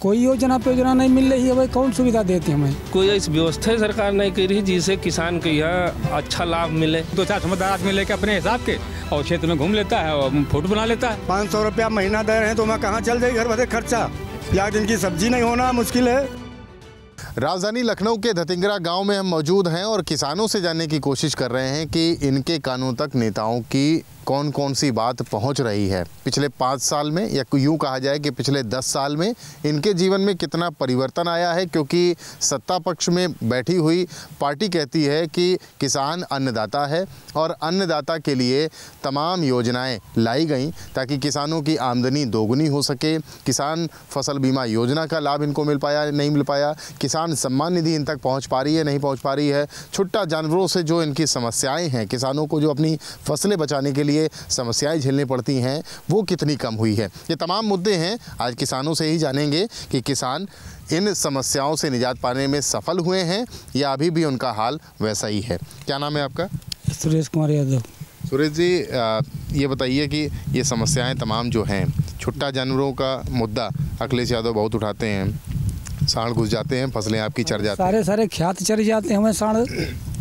कोई योजना नहीं मिल रही है भाई, कौन सुविधा देती हमें? कोई ऐसी व्यवस्था सरकार नहीं कर रही जिससे किसान के यहाँ अच्छा लाभ मिले। 2-4 समझदार आदमी लेके अपने हिसाब के और क्षेत्र में घूम लेता है और फोटो बना लेता है। 500 रुपया महीना दे रहे हैं तो मैं कहाँ चल जाए घर भरे खर्चा, या दिन की सब्जी नहीं होना मुश्किल है। राजधानी लखनऊ के धतिंगरा गांव में हम मौजूद हैं और किसानों से जानने की कोशिश कर रहे हैं कि इनके कानों तक नेताओं की कौन कौन सी बात पहुंच रही है। पिछले 5 साल में या यूँ कहा जाए कि पिछले 10 साल में इनके जीवन में कितना परिवर्तन आया है, क्योंकि सत्ता पक्ष में बैठी हुई पार्टी कहती है कि किसान अन्नदाता है और अन्नदाता के लिए तमाम योजनाएं लाई गई ताकि किसानों की आमदनी दोगुनी हो सके। किसान फसल बीमा योजना का लाभ इनको मिल पाया नहीं मिल पाया, किसान सम्मान निधि इन तक पहुँच पा रही है नहीं पहुँच पा रही है, छुट्टा जानवरों से जो इनकी समस्याएँ हैं, किसानों को जो अपनी फसलें बचाने के लिए समस्याएं झेलनी पड़ती हैं वो कितनी कम हुई है। ये तमाम मुद्दे हैं, आज किसानों से ही जानेंगे कि किसान इन समस्याओं से निजात पाने में सफल हुए हैं या अभी भी उनका हाल वैसा ही है। क्या नाम है आपका? सुरेश कुमार यादव। सुरेश जी, ये बताइए कि ये समस्याएं तमाम जो हैं, छुट्टा जानवरों का मुद्दा अखिलेश यादव बहुत उठाते हैं, सांड घुस जाते हैं, फसलें आपकी चढ़ जाती हैं, सारे खेत चढ़ जाते हैं हमें सांड,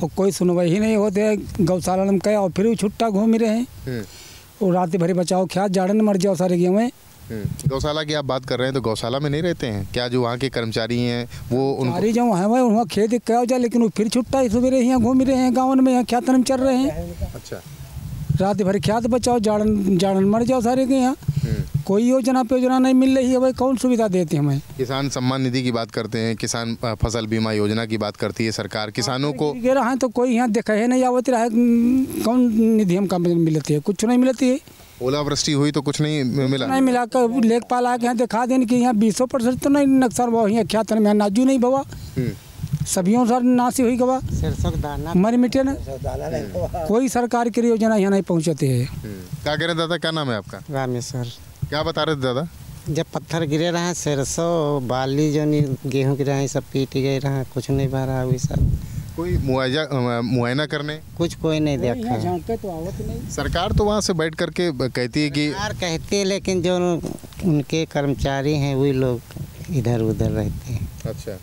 और कोई सुनवाई ही नहीं होते। गौशाला में कहे और फिर भी छुट्टा घूम रहे हैं और रात भरी बचाओ खेत जाड़न मर जाओ सारे गेहूँ में। गौशाला की आप बात कर रहे हैं तो गौशाला में नहीं रहते हैं क्या जो वहाँ के कर्मचारी हैं वो उनकी जो है भाई वहाँ खेत क्या जाए, लेकिन वो फिर छुट्टा सवेरे यहाँ घूम रहे हैं, गाँव में यहाँ खेतन में चल रहे हैं। अच्छा, रात भर खेत बचाओ जाड़न मर जाओ सारे के यहाँ। कोई योजना नहीं मिल रही है भाई, कौन सुविधा देती है हमें? किसान सम्मान निधि की बात करते हैं, किसान फसल बीमा योजना की बात करती है सरकार, किसानों को गिर रहा है तो कोई यहाँ देखा है नहीं आवत रहा है, कौन निधि हमका मिलती है? कुछ नहीं मिलती है। ओलावृष्टि हुई तो कुछ नहीं मिला, नहीं मिला कर लेखपाल आके यहाँ दिखा दें कि यहाँ 20% तो नहीं नक्सर भाव, यहाँ खेत में नाजू नहीं बवा, सब्जियों सर नासी हुई गवा, मर मिटे ना, कोई सरकार की योजना यहाँ नहीं पहुँचती है। क्या कह रहे दादा, क्या नाम है आपका? रामेश्वर। क्या बता रहे थे दादा? जब पत्थर गिरे रहे, सरसों बाली जो गेहूँ गिरे हैं सब पीट गए रहा, कुछ नहीं भरा हुई सब। कोई मुआयना करने कोई नहीं देखा। सरकार तो वहाँ से बैठ करके कहती है कि कहती है, लेकिन जो उनके कर्मचारी हैं वही लोग इधर उधर रहते हैं। अच्छा,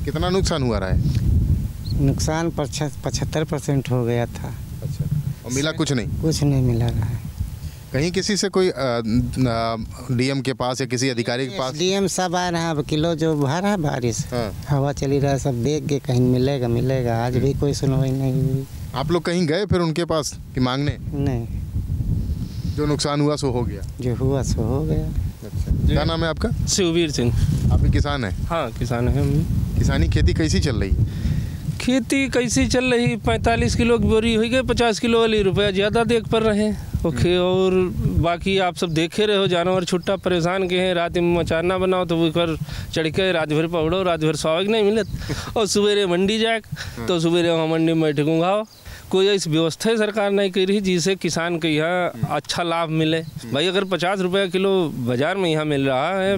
कितना नुकसान हुआ रहा है? नुकसान 75% हो गया था। अच्छा, और मिला कुछ नहीं? कुछ नहीं मिला रहा है। कहीं किसी से कोई डीएम के पास या किसी अधिकारी के पास? डीएम सब आ रहा है, अब किलो जो भरा है बारिश, हवा चली रहा है, सब देख के कहीं मिलेगा, आज भी कोई सुनवाई नहीं हुई। आप लोग कहीं गए फिर उनके पास कि मांगने? नहीं, जो नुकसान हुआ सो हो गया, जो हुआ सो हो गया। अच्छा, क्या नाम है आपका? शिववीर सिंह। आप भी किसान हैं? हाँ, किसान है हम। किसानी खेती कैसी चल रही है? खेती कैसी चल रही? 45 किलो की बोरी हुई गई, 50 किलो वाली रुपया ज़्यादा देख पड़ रहे हैं। ओके, और बाकी आप सब देखे रहे हो, जानवर छुट्टा परेशान के हैं, रात में मचाना बनाओ तो वो कर चढ़ के रात भर पकड़ो, रात भर स्वागत नहीं मिलत, और सवेरे मंडी जाए तो सवेरे वहाँ मंडी में बैठे घूंघाओ। कोई ऐसी व्यवस्था सरकार नहीं कर रही जिससे किसान के यहाँ अच्छा लाभ मिले। भाई अगर 50 रुपये किलो बाज़ार में यहाँ मिल रहा है,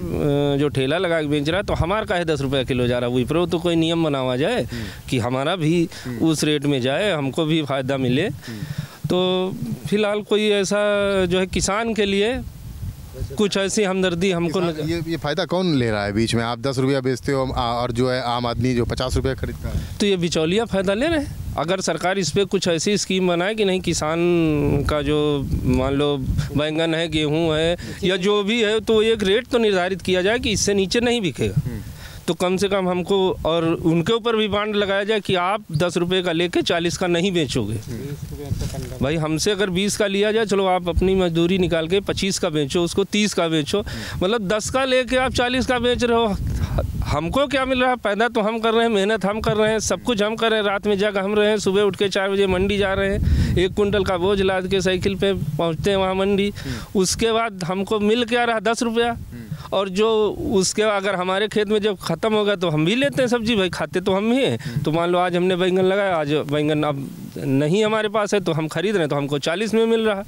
जो ठेला लगा के बेच रहा है, तो हमारा काहे 10 रुपये किलो जा रहा है? वही पर तो कोई नियम बनावा जाए कि हमारा भी उस रेट में जाए, हमको भी फ़ायदा मिले। तो फिलहाल कोई ऐसा जो है किसान के लिए कुछ ऐसी हमदर्दी हमको ये फ़ायदा कौन ले रहा है बीच में? आप 10 रुपया बेचते हो और जो है आम आदमी जो 50 रुपये खरीदता है, तो ये बिचौलिया फ़ायदा ले रहे हैं। अगर सरकार इस पर कुछ ऐसी स्कीम बनाए कि नहीं, किसान का जो मान लो बैंगन है, गेहूं है या जो भी है, तो एक रेट तो निर्धारित किया जाए कि इससे नीचे नहीं बिकेगा, तो कम से कम हमको, और उनके ऊपर भी बांड लगाया जाए कि आप 10 रुपये का लेके 40 का नहीं बेचोगे। भाई हमसे अगर 20 का लिया जाए, चलो आप अपनी मजदूरी निकाल के 25 का बेचो, उसको 30 का बेचो, मतलब 10 का लेके आप 40 का बेच रहे हो। हमको क्या मिल रहा है? पैदा तो हम कर रहे हैं, मेहनत हम कर रहे हैं, सब कुछ हम कर रहे हैं, रात में जग हम रहे हैं, सुबह उठ के 4 बजे मंडी जा रहे हैं, 1 कुंटल का बोझ लाद के साइकिल पे पहुंचते हैं वहाँ मंडी, उसके बाद हमको मिल के आ रहा 10 रुपया, और जो उसके अगर हमारे खेत में जब ख़त्म होगा तो हम भी लेते हैं सब्जी, भाई खाते तो हम ही हैं। तो मान लो आज हमने बैंगन लगाया, आज बैंगन अब नहीं हमारे पास है तो हम खरीद रहे हैं, तो हमको 40 में मिल रहा,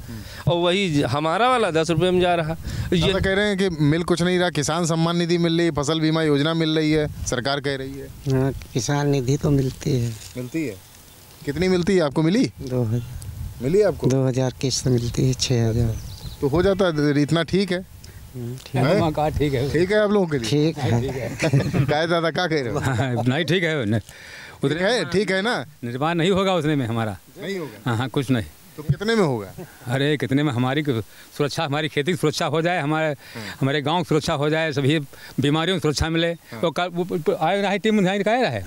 और वही हमारा वाला 10 रुपये में जा रहा। ये कह रहे हैं कि मिल कुछ नहीं रहा, किसान सम्मान निधि मिल रही है, फसल बीमा योजना मिल रही है, सरकार कह रही है। हाँ, किसान निधि तो मिलती है। मिलती है? कितनी मिलती है? आपको मिली? 2000 मिली आपको? 2000 किस्त मिलती है, 6000। तो हो जाता है, इतना ठीक है। ठीक है ठीक है आप लोगों के लिए? ठीक है। क्या है दादा, क्या कह रहे हो? नहीं ठीक है उधर है, ठीक है ना? निर्माण नहीं होगा उतने में हमारा, नहीं होगा? हाँ कुछ नहीं। तो कितने में होगा? अरे कितने में हमारी सुरक्षा, हमारी खेती की सुरक्षा हो जाए, हमारे गांव की सुरक्षा हो जाए, सभी बीमारियों की सुरक्षा मिले। तो आए रहा है टीम कह रहा है,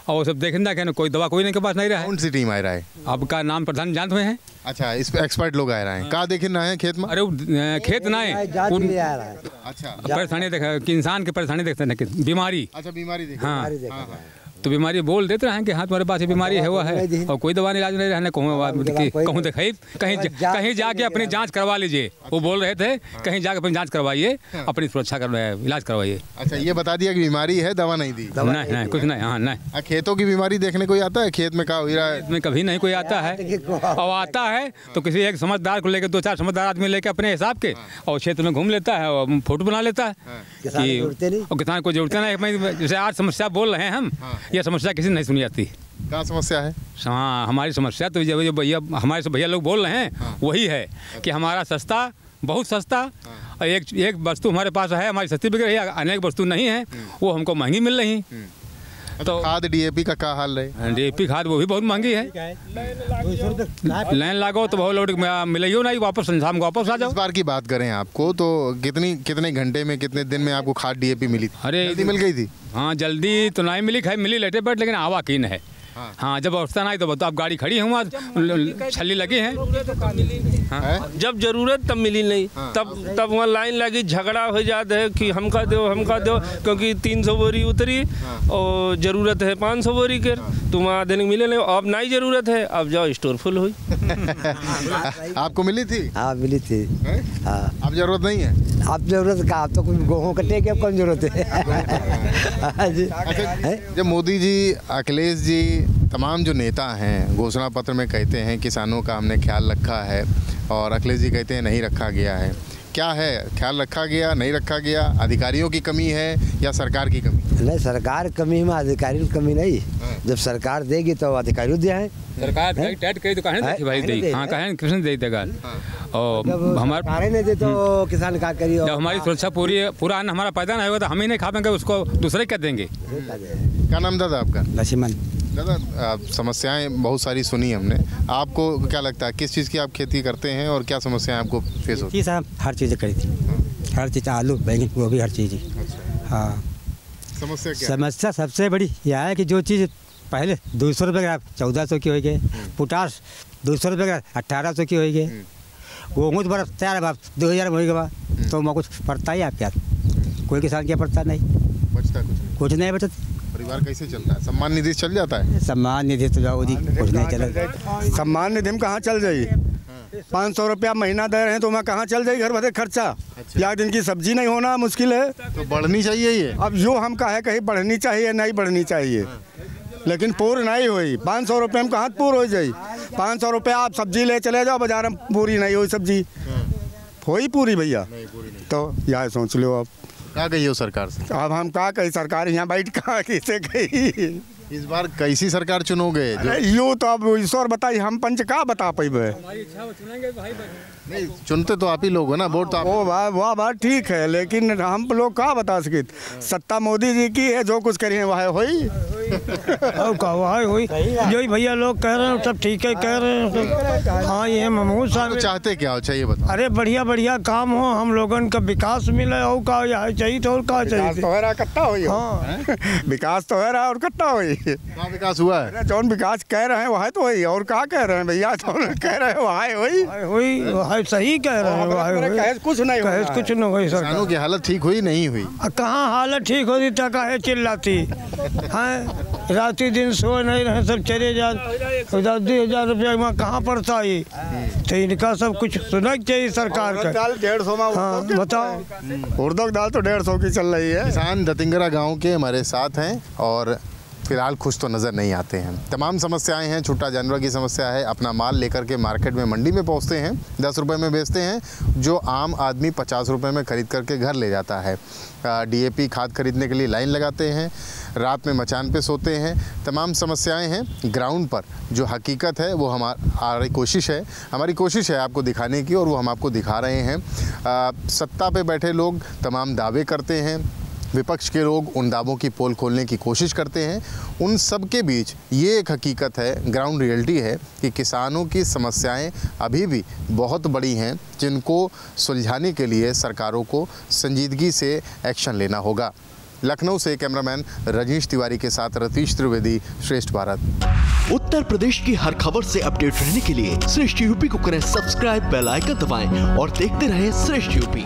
और वो सब देखना क्या, कोई दवा कोई नहीं के पास नहीं रहा है। कौन सी टीम आ रहा है? आपका नाम प्रधान जानते हुए हैं? अच्छा, इस पे एक्सपर्ट लोग आ रहे हैं। कहाँ देखना है खेत में? अरे खेत ना है, अच्छा, परेशानी देखा कि इंसान की परेशानी देखते हैं, बीमारी। अच्छा, बीमारी देखी। हाँ, तो बीमारी बोल देते हैं कि हाँ तुम्हारे पास ये बीमारी है, हुआ है, और कोई दवा इलाज नहीं रहने कहूँ दिखाई, कहीं जाके अपनी जांच करवा लीजिए। वो बोल रहे थे कहीं जाके अपनी जांच करवाइए, अपनी सुरक्षा इलाज करवाइए। अच्छा, ये बता दिया कि बीमारी है, दवा नहीं दी? नहीं कुछ नहीं। हाँ नहीं। खेतों की बीमारी देखने कोई आता है? खेत में क्या हो रहा है? में कभी नहीं कोई आता है, और आता है तो किसी एक समझदार को लेकर, 2-4 समझदार आदमी लेकर अपने हिसाब के, और क्षेत्र में घूम लेता है और फोटो बना लेता है कि, और किसान को जरूरत नहीं। जैसे आज समस्या बोल रहे हैं हम, यह समस्या किसी नहीं सुनी जाती। क्या समस्या है? हाँ, हमारी समस्या तो जो भैया हमारे से भैया लोग बोल रहे हैं वही है कि हमारा सस्ता, बहुत सस्ता, और एक वस्तु हमारे पास है, हमारी सस्ती बिक रही है, अनेक वस्तु नहीं है, वो हमको महंगी मिल रही। तो खाद डीएपी का क्या हाल है? डीएपी खाद वो भी बहुत महंगी है, लाइन लागो तो बहुत लोड मिलेगी नहीं, वापस शाम को वापस आ जाओ। इस बार की बात करें आपको तो कितने घंटे में, कितने दिन में आपको खाद डीएपी मिली थी? अरे जल्दी मिल गई थी? हाँ, जल्दी तो नहीं मिली, मिली लेटे बट, लेकिन आवा की है। हाँ, जब अवस्था नहीं तो आप गाड़ी खड़ी है वहाँ, छली लगी है। हाँ? जब जरूरत तब मिली नहीं। तब वहाँ लाइन लगी, झगड़ा हो जाता है कि हमका दो, क्योंकि 300 बोरी उतरी और ज़रूरत है 500 बोरी के, तो वहाँ देने मिले नहीं। अब नहीं ज़रूरत है, अब जाओ स्टोर फुल हुई। आपको मिली थी? हाँ मिली थी। हाँ, अब जरूरत नहीं है? अब जरूरत का, अब तो कुछ गेहूँ कटने की अब कौन जरूरत है? जब मोदी जी, अखिलेश जी, तमाम जो नेता हैं घोषणा पत्र में कहते हैं किसानों का हमने ख्याल रखा है, और अखिलेश जी कहते हैं नहीं रखा गया है, क्या है? ख्याल रखा गया, नहीं रखा गया? अधिकारियों की कमी है या सरकार की कमी? नहीं, सरकार कमी में अधिकारियों की कमी नहीं। जब सरकार देगी तो अधिकारियों दिया है। सरकार कई दुकानें देखी भाई दी, हाँ कहें किसने दे देगा, और हमारे नहीं दे तो किसान क्या करिए? जब हमारी सुरक्षा पूरा अन्न हमारा पैदा नहीं होगा तो हम ही नहीं खा पाएंगे, उसको दूसरे क्या देंगे। क्या नाम दादा आपका? लक्ष्मण। दादा, समस्याएं बहुत सारी सुनी हमने, आपको क्या लगता है किस चीज़ की आप खेती करते हैं और क्या समस्याएं आपको फेस होती हैं? साहब हर चीज़ करी थी, हर चीज़, आलू बैंगन वो भी हर चीज़। हाँ, समस्या क्या? समस्या सबसे बड़ी यह है कि जो चीज़ पहले 200 रुपये का 1400 की हो गई, पोटास 200 रुपये का 1800 की हो गई, गेहूँ तो बर्फ तैयार है 2000 में हो गया, तो वहाँ कुछ पड़ता ही आप क्या? कोई किसान क्या पड़ता नहीं, बचता कुछ नहीं बचत। परिवार कैसे चलता है? सम्मान निधि चल जाता है? सम्मान निधि तो जाओ जी, कुछ नहीं चला। सम्मान निधि में कहाँ चल जाई? 500 रुपया महीना दे रहे हैं तो वहाँ कहाँ चल जाए घर भरे खर्चा? या दिन की सब्जी नहीं होना मुश्किल है। तो बढ़नी चाहिए ये। अब जो हम कहे कहीं बढ़नी चाहिए, नहीं बढ़नी चाहिए, लेकिन पूरी नहीं हुई। 500 रुपये में कहाँ पूरी हो जाए? 500 रुपया आप सब्जी ले चले जाओ बाजार में, पूरी नहीं हुई सब्जी, हुई पूरी भैया? तो यह सोच लो आप क्या कही हो सरकार से? अब हम क्या कही, सरकार यहाँ बैठ कहाँ कैसे गई? इस बार कैसी सरकार चुनोगे? यूँ तो अब ईश्वर बताइए, हम पंच का बता पाइबे? नहीं, चुनते तो आप ही लोग हो ना, वोट तो आप। वो वाह बात ठीक है, लेकिन हम लोग क्या बता सके? सत्ता मोदी जी की है, जो कुछ करिए वह हुई। हुई जो भैया लोग कह रहे हैं सब ठीक है कह रहे हैं। हाँ, ये महमूद साहब चाहते क्या हो चाहिए बताओ? अरे बढ़िया बढ़िया काम हो, हम लोगन का विकास मिले, और का चाहिए तो और का चाहिए? तो है रहा कट्टा हुई। हाँ, विकास तो है रहा और कट्टा हुई। कहाँ विकास हुआ है? जौन विकास कह रहे हैं वह तो वही, और क्या कह रहे हैं भैया? जौन कह रहे हैं वह हुई, सही कह रहे हैं, कुछ नहीं हुआ, कुछ नहीं हुई। किसानों की हालत ठीक हुई नहीं हुई? कहाँ हालत ठीक होती तो काहे चिल्लाती हैं? राती दिन सो नहीं रहे, सब चले जा 10,000 रुपया में कहाँ पड़ता है? तो इनका सब कुछ सुनना चाहिए सरकार का। दाल 150 में। हाँ बताओ। उड़द दाल तो 150 की चल रही है। किसान धतिंगरा गांव के हमारे साथ हैं और फ़िलहाल खुश तो नज़र नहीं आते हैं। तमाम समस्याएं हैं, छुट्टा जानवर की समस्या है, अपना माल लेकर के मार्केट में मंडी में पहुंचते हैं, 10 रुपये में बेचते हैं, जो आम आदमी 50 रुपये में ख़रीद करके घर ले जाता है। DAP खाद खरीदने के लिए लाइन लगाते हैं, रात में मचान पे सोते हैं। तमाम समस्याएं हैं। ग्राउंड पर जो हकीकत है वो हमारी कोशिश है आपको दिखाने की, और वो हम आपको दिखा रहे हैं। सत्ता पे बैठे लोग तमाम दावे करते हैं, विपक्ष के लोग उन दावों की पोल खोलने की कोशिश करते हैं। उन सब के बीच ये एक हकीकत है, ग्राउंड रियलिटी है कि किसानों की समस्याएं अभी भी बहुत बड़ी हैं, जिनको सुलझाने के लिए सरकारों को संजीदगी से एक्शन लेना होगा। लखनऊ से कैमरामैन रजनीश तिवारी के साथ रतीश त्रिवेदी, श्रेष्ठ भारत। उत्तर प्रदेश की हर खबर से अपडेट रहने के लिए श्रेष्ठ यूपी को करें सब्सक्राइब, बेल आइकन दबाएं और देखते रहें श्रेष्ठ यूपी।